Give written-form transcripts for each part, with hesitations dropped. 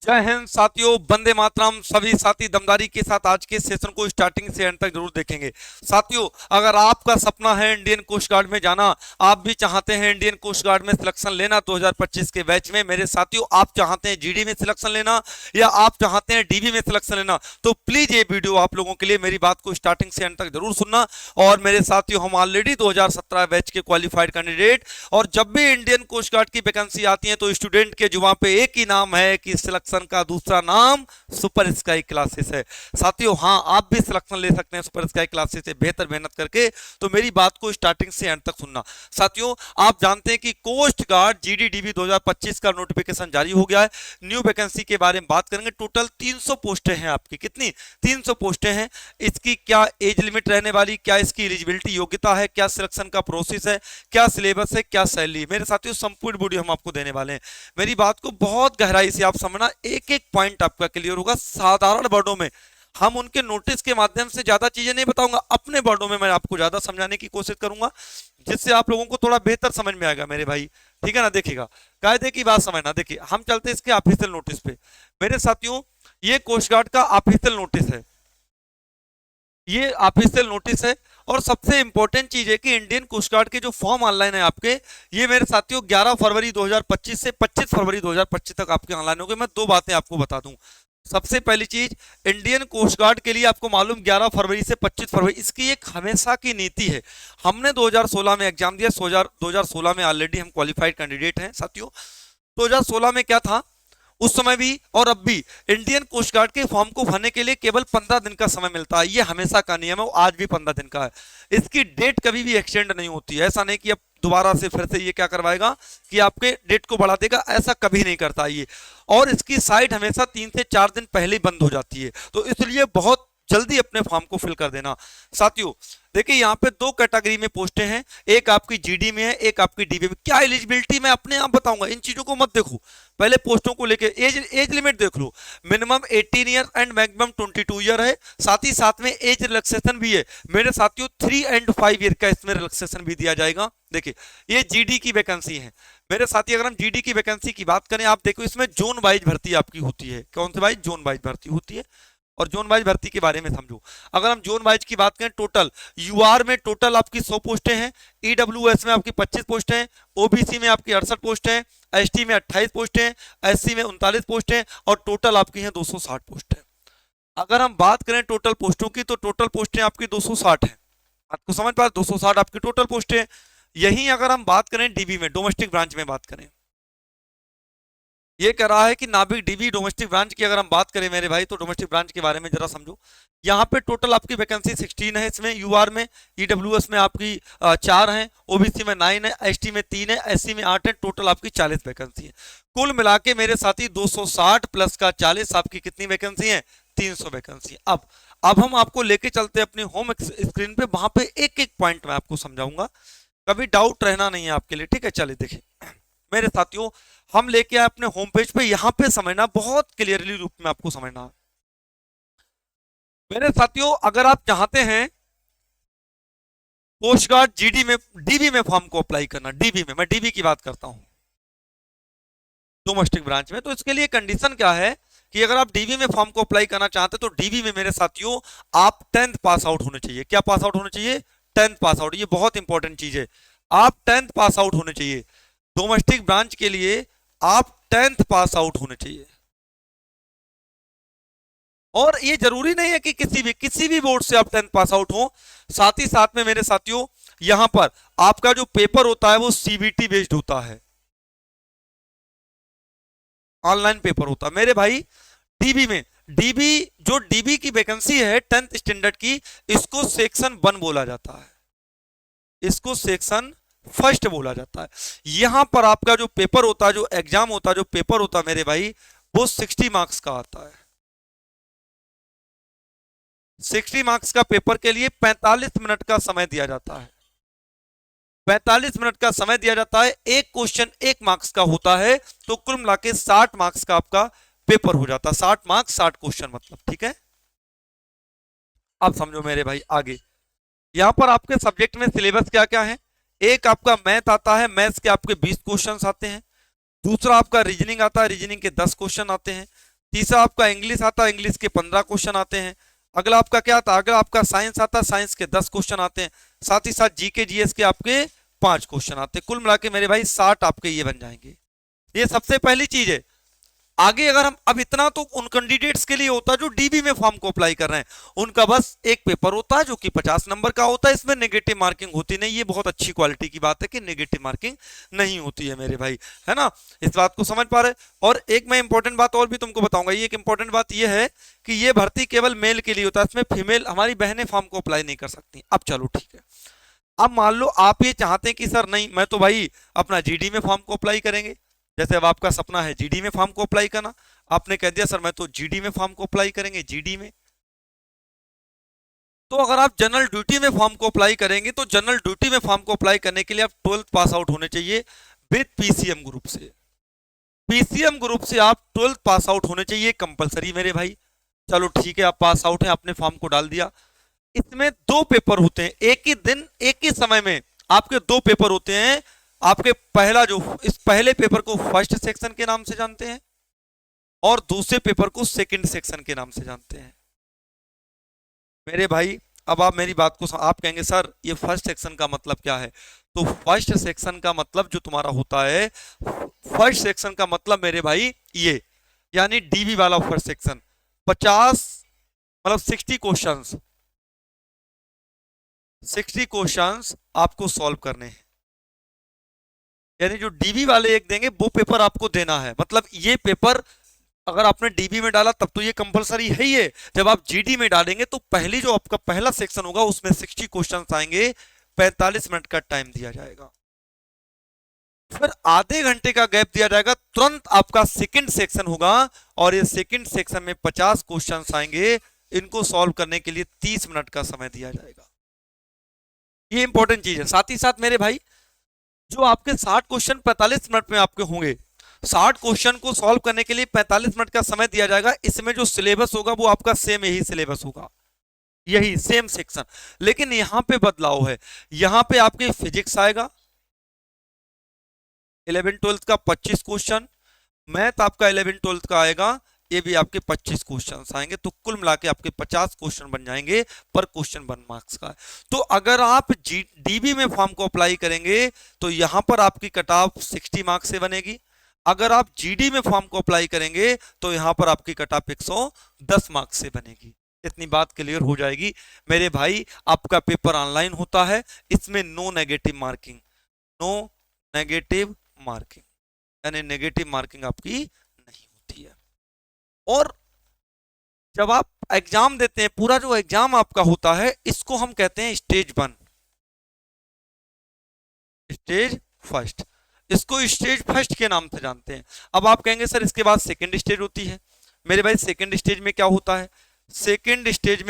जय हिंद साथियों, वंदे मातरम। सभी साथी दमदारी के साथ आज के सेशन को स्टार्टिंग से एंड तक जरूर देखेंगे। साथियों, अगर आपका सपना है इंडियन कोस्ट गार्ड में जाना, आप भी चाहते हैं इंडियन कोस्ट गार्ड में सिलेक्शन लेना 2025 के बैच में, मेरे साथियों आप चाहते हैं जीडी में सिलेक्शन लेना या आप चाहते हैं डीबी में सिलेक्शन लेना, तो प्लीज ये वीडियो आप लोगों के लिए, मेरी बात को स्टार्टिंग से एंड तक जरूर सुनना। और मेरे साथियों, हम ऑलरेडी 2017 बैच के क्वालिफाइड कैंडिडेट, और जब भी इंडियन कोस्ट गार्ड की वैकेंसी आती है तो स्टूडेंट के जुबान पे एक ही नाम है कि सिलेक्शन का दूसरा नाम सुपर स्काई क्लासेस है। साथियों, हाँ, आप भी सिलेक्शन ले सकते हैं सुपर स्काई क्लासेस से बेहतर मेहनत करके, तो मेरी बात को स्टार्टिंग से एंड तक सुनना। साथियों, आप जानते हैं कि कोस्ट गार्ड जीडीडीबी 2025 का नोटिफिकेशन जारी हो गया है। न्यू वैकेंसी के बारे में बात करेंगे। टोटल 300 पोस्टें हैं आपकी। कितनी? 300 पोस्टें हैं। इसकी क्या एज लिमिट रहने वाली, क्या इसकी एलिजिबिलिटी योग्यता है, क्या सिलेक्शन का प्रोसेस है, क्या सिलेबस है, क्या सैलरी, मेरे साथियों संपूर्ण वीडियो हम आपको देने वाले हैं। मेरी बात को बहुत गहराई से आप समझना, एक एक पॉइंट आपका क्लियर होगा। साधारण वर्डों में, हम उनके नोटिस के माध्यम से ज्यादा चीजें नहीं बताऊंगा, अपने वर्डों में मैं आपको ज्यादा समझाने की कोशिश करूंगा, जिससे आप लोगों को थोड़ा बेहतर समझ में आएगा मेरे भाई। ठीक है ना? देखिएगा, कायदे की बात समझना। देखिए, हम चलते इसके ऑफिशियल नोटिस पे। मेरे साथियों, ये कोस्ट गार्ड का ऑफिशियल नोटिस है, ये ऑफिशियल नोटिस है। और सबसे इंपॉर्टेंट चीज है कि इंडियन कोस्ट गार्ड के जो फॉर्म ऑनलाइन है आपके, ये मेरे साथियों 11 फरवरी 2025 से 25 फरवरी 2025 तक आपके ऑनलाइन हो गए। मैं दो बातें आपको बता दूं। सबसे पहली चीज, इंडियन कोस्ट गार्ड के लिए आपको मालूम 11 फरवरी से 25 फरवरी, इसकी एक हमेशा की नीति है। हमने 2016 में एग्जाम दिया, 2016 में ऑलरेडी हम क्वालिफाइड कैंडिडेट हैं। साथियों, 2016 में क्या था, उस समय भी और अब भी इंडियन कोस्ट गार्ड के फॉर्म को भरने के लिए केवल 15 दिन का समय मिलता है। ये हमेशा का नियम है, वो आज भी 15 दिन का है। इसकी डेट कभी भी एक्सटेंड नहीं होती है। ऐसा नहीं कि अब दोबारा से फिर से ये क्या करवाएगा कि आपके डेट को बढ़ा देगा, ऐसा कभी नहीं करता ये। और इसकी साइट हमेशा 3 से 4 दिन पहले ही बंद हो जाती है, तो इसलिए बहुत जल्दी अपने फॉर्म को फिल कर देना। साथियों, देखिए यहाँ पे दो कैटेगरी में पोस्टें हैं, एक आपकी जीडी में है, एक आपकी डीबी में। क्या एलिजिबिलिटी मैं अपने आप बताऊंगा, इन चीजों को मत देखो, पहले पोस्टों को लेके एज लिमिट देख लो। Minimum 18 year and maximum 22 year है। साथ ही साथ में एज रिलैक्सेशन भी है मेरे साथियों, 3 एंड 5 ईयर का इसमें रिलैक्सेशन भी दिया जाएगा। देखिए, ये जीडी की वैकेंसी है मेरे साथी। अगर हम जीडी की वैकेंसी की बात करें, आप देखो इसमें जोन वाइज भर्ती आपकी होती है। कौन से वाइज? जोन वाइज भर्ती होती है। और जोन वाइज भर्ती के बारे में समझो। अगर हम जोन वाइज की बात करें, टोटल यूआर में टोटल आपकी 100 पोस्टें हैं, ईडब्ल्यूएस में आपकी 25 पोस्ट हैं, ओबीसी में आपकी 68 पोस्ट हैं, एसटी में 28 पोस्ट हैं, एससी में 39 पोस्ट हैं, और टोटल आपकी हैं 260 पोस्ट हैं। अगर हम बात करें टोटल पोस्टों की, तो टोटल पोस्टें आपकी 260 हैं। आपको समझ पा, 260 आपकी टोटल पोस्टें। यहीं अगर हम बात करें डीबी में, डोमेस्टिक ब्रांच में बात करें, ये कह रहा है कि नाभिक डीबी डोमेस्टिक ब्रांच की अगर हम बात करें मेरे भाई, तो डोमेस्टिक ब्रांच के बारे में जरा समझो। यहाँ पे टोटल आपकी वैकेंसी 16 है इसमें। यूआर में, ईडब्ल्यूएस में आपकी 4 हैं, ओबीसी में 9 है, एसटी में 3 है, एससी में 8 है। टोटल आपकी 40 वैकेंसी है। कुल मिला के मेरे साथी 260 प्लस का 40, आपकी कितनी वैकेंसी है? 300 वैकेंसी। अब हम आपको लेके चलते हैं अपने होम स्क्रीन पे, वहां पे एक एक पॉइंट मैं आपको समझाऊंगा, कभी डाउट रहना नहीं है आपके लिए। ठीक है, चलिए देखिए मेरे साथियों, हम लेके आए अपने होम पेज पे। यहां पे समझना, बहुत क्लियरली रूप में आपको समझना है मेरे साथियों। अगर आप चाहते हैं कोस्ट गार्ड जीडी में, डीबी में फॉर्म को अप्लाई करना, डीबी में, मैं डीबी की बात करता हूं, डोमेस्टिक ब्रांच में, तो इसके लिए कंडीशन क्या है कि अगर आप डीबी में फॉर्म को अप्लाई करना चाहते हैं, तो डीबी में मेरे साथियों आप 10th पास आउट होने चाहिए। क्या पास आउट होने चाहिए? 10th pass out. ये बहुत इंपॉर्टेंट चीज है, आप 10th पास आउट होने चाहिए। डोमेस्टिक ब्रांच के लिए आप 10th पास आउट होने चाहिए। और ये जरूरी नहीं है कि किसी भी बोर्ड से आप 10th पास आउट हो। साथ ही साथ में मेरे साथियों, यहां पर आपका जो पेपर होता है वो सीबीटी बेस्ड होता है, ऑनलाइन पेपर होता है मेरे भाई। डीबी में, डीबी जो डीबी की वैकेंसी है 10th स्टैंडर्ड की, इसको सेक्शन 1 बोला जाता है, इसको सेक्शन फर्स्ट बोला जाता है। यहां पर आपका जो पेपर होता है, जो एग्जाम होता है, जो पेपर होता है मेरे भाई, वो 60 मार्क्स का आता है। 60 मार्क्स का पेपर के लिए 45 मिनट का समय दिया जाता है। 45 मिनट का समय दिया जाता है। एक क्वेश्चन 1 मार्क्स का होता है, तो कुल मिला के 60 मार्क्स का आपका पेपर हो जाता है। 60 मार्क्स 60 क्वेश्चन मतलब। ठीक है, अब समझो मेरे भाई आगे। यहां पर आपके सब्जेक्ट में सिलेबस क्या क्या है? एक आपका मैथ आता है, मैथ्स के आपके 20 क्वेश्चंस आते हैं। दूसरा आपका रीजनिंग आता है, रीजनिंग के 10 क्वेश्चन आते हैं। तीसरा आपका इंग्लिश आता है, इंग्लिश के 15 क्वेश्चन आते हैं। अगला आपका क्या आता है, अगला आपका साइंस आता है, साइंस के 10 क्वेश्चन आते हैं। साथ ही साथ जीके जीएस के आपके 5 क्वेश्चन आते हैं। कुल मिला के मेरे भाई 60 आपके ये बन जाएंगे। ये सबसे पहली चीज है। आगे अगर हम, अब इतना तो उन कैंडिडेट्स के लिए होता है जो डीबी में फॉर्म को अप्लाई कर रहे हैं, उनका बस एक पेपर होता है जो कि 50 नंबर का होता है, इसमें नेगेटिव मार्किंग होती नहीं। ये बहुत अच्छी क्वालिटी की बात है कि नेगेटिव मार्किंग नहीं होती है मेरे भाई, है ना, इस बात को समझ पा रहे। और एक मैं इंपॉर्टेंट बात और भी तुमको बताऊंगा। ये एक इंपॉर्टेंट बात ये है कि ये भर्ती केवल मेल के लिए होता है, इसमें फीमेल हमारी बहनें फॉर्म को अप्लाई नहीं कर सकती। अब चलो ठीक है, अब मान लो आप ये चाहते हैं कि सर नहीं, मैं तो भाई अपना जीडी में फॉर्म को अप्लाई करेंगे। जैसे अब आपका सपना है जीडी में फॉर्म को अप्लाई करना, आपने कह दिया सर मैं तो जीडी में फॉर्म को अप्लाई करेंगे, जीडी में। तो अगर आप जनरल ड्यूटी में फॉर्म को अप्लाई करेंगे तो जनरल ड्यूटी में फॉर्म को अप्लाई करने के लिए आप 12th पास आउट होने चाहिए विद पीसीएम ग्रुप से। पीसीएम ग्रुप से आप 12th पास आउट होने चाहिए कंपलसरी मेरे भाई। चलो ठीक है, आप पास आउट हैं, आपने फॉर्म को डाल दिया। इसमें 2 पेपर होते हैं, एक ही दिन एक ही समय में आपके 2 पेपर होते हैं। आपके पहला जो, इस पहले पेपर को फर्स्ट सेक्शन के नाम से जानते हैं और दूसरे पेपर को सेकंड सेक्शन के नाम से जानते हैं मेरे भाई। अब आप मेरी बात को आप कहेंगे सर ये फर्स्ट सेक्शन का मतलब क्या है, तो फर्स्ट सेक्शन का मतलब जो तुम्हारा होता है, फर्स्ट सेक्शन का मतलब मेरे भाई ये, यानी डीबी वाला फर्स्ट सेक्शन 50 मतलब 60 क्वेश्चंस, 60 क्वेश्चंस आपको सॉल्व करने हैं। यानी जो डीबी वाले एक देंगे वो पेपर आपको देना है। मतलब ये पेपर अगर आपने डीबी में डाला तब तो ये कंपलसरी है ही है। जब आप जीडी में डालेंगे तो पहली जो आपका पहला सेक्शन होगा उसमें 60 क्वेश्चंस आएंगे, 45 मिनट का टाइम दिया जाएगा, फिर आधे घंटे का गैप दिया जाएगा, तुरंत आपका सेकंड सेक्शन होगा और ये सेकंड सेक्शन में 50 क्वेश्चंस आएंगे। इनको सॉल्व करने के लिए 30 मिनट का समय दिया जाएगा। ये इंपॉर्टेंट चीज है। साथ ही साथ मेरे भाई जो आपके 60 क्वेश्चन 45 मिनट में आपके होंगे, 60 क्वेश्चन को सॉल्व करने के लिए 45 मिनट का समय दिया जाएगा। इसमें जो सिलेबस होगा वो आपका सेम यही सिलेबस होगा, यही सेम सेक्शन। लेकिन यहां पे बदलाव है, यहां पे आपके फिजिक्स आएगा 11th-12th का 25 क्वेश्चन, मैथ आपका 11th-12th का आएगा, ये भी आपके 25 क्वेश्चन आएंगे। तो कुल मिला के आपके 50 क्वेश्चन बन जाएंगे, पर क्वेश्चन 1 मार्क्स का है। तो अगर आप डीबी में फॉर्म को अप्लाई करेंगे तो यहां पर आपकी कट ऑफ 60 मार्क्स से बनेगी। अगर आप जीडी में फॉर्म को अप्लाई करेंगे तो यहां पर आपकी कट ऑफ 110 मार्क्स से बनेगी। इतनी बात क्लियर हो जाएगी मेरे भाई। आपका पेपर ऑनलाइन होता है, इसमें no negative marking, no negative marking, यानी नेगेटिव मार्किंग आपकी नहीं होती है। और जब आप एग्जाम देते हैं, पूरा जो एग्जाम आपका होता है इसको हम कहते हैं स्टेज 1, स्टेज फर्स्ट, इसको स्टेज फर्स्ट के नाम से जानते हैं। अब आप कहेंगे सर इसके बाद सेकंड स्टेज होती है। मेरे भाई सेकंड स्टेज में क्या होता है, सेकंड स्टेज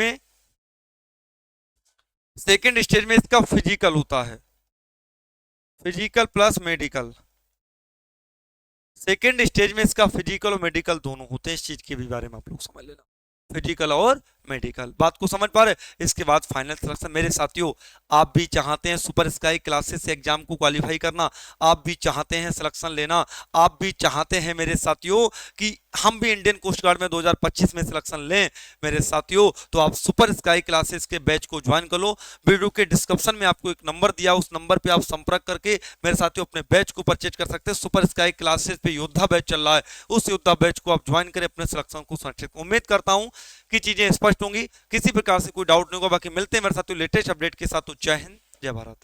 में इसका फिजिकल होता है, physical plus medical. Second stage में इसका फिजिकल और मेडिकल दोनों होते हैं। इस चीज के भी बारे में आप लोग समझ लेना, फिजिकल और मेडिकल। बात को समझ पा रहे। इसके बाद फाइनल सिलेक्शन। मेरे साथियों, आप भी चाहते हैं सुपर स्काई क्लासेस से एग्जाम को क्वालिफाई करना, आप भी चाहते हैं सिलेक्शन लेना, आप भी चाहते हैं मेरे साथियों कि हम भी इंडियन कोस्ट गार्ड में 2025 में सिलेक्शन लें मेरे साथियों, तो आप सुपर स्काई क्लासेस के बैच को ज्वाइन कर लो। वीडियो के डिस्क्रिप्शन में आपको एक नंबर दिया, उस नंबर पे आप संपर्क करके मेरे साथियों अपने बैच को परचेज कर सकते हैं। सुपर स्काई क्लासेस पे योद्धा बैच चल रहा है, उस योद्धा बैच को आप ज्वाइन करें, अपने सिलेक्शन को सुरक्षित। उम्मीद करता हूं कि चीजें स्पष्ट होंगी, किसी प्रकार से कोई डाउट नहीं होगा। बाकी मिलते हैं मेरे साथियों लेटेस्ट अपडेट के साथ। तो जय हिंद, जय भारत।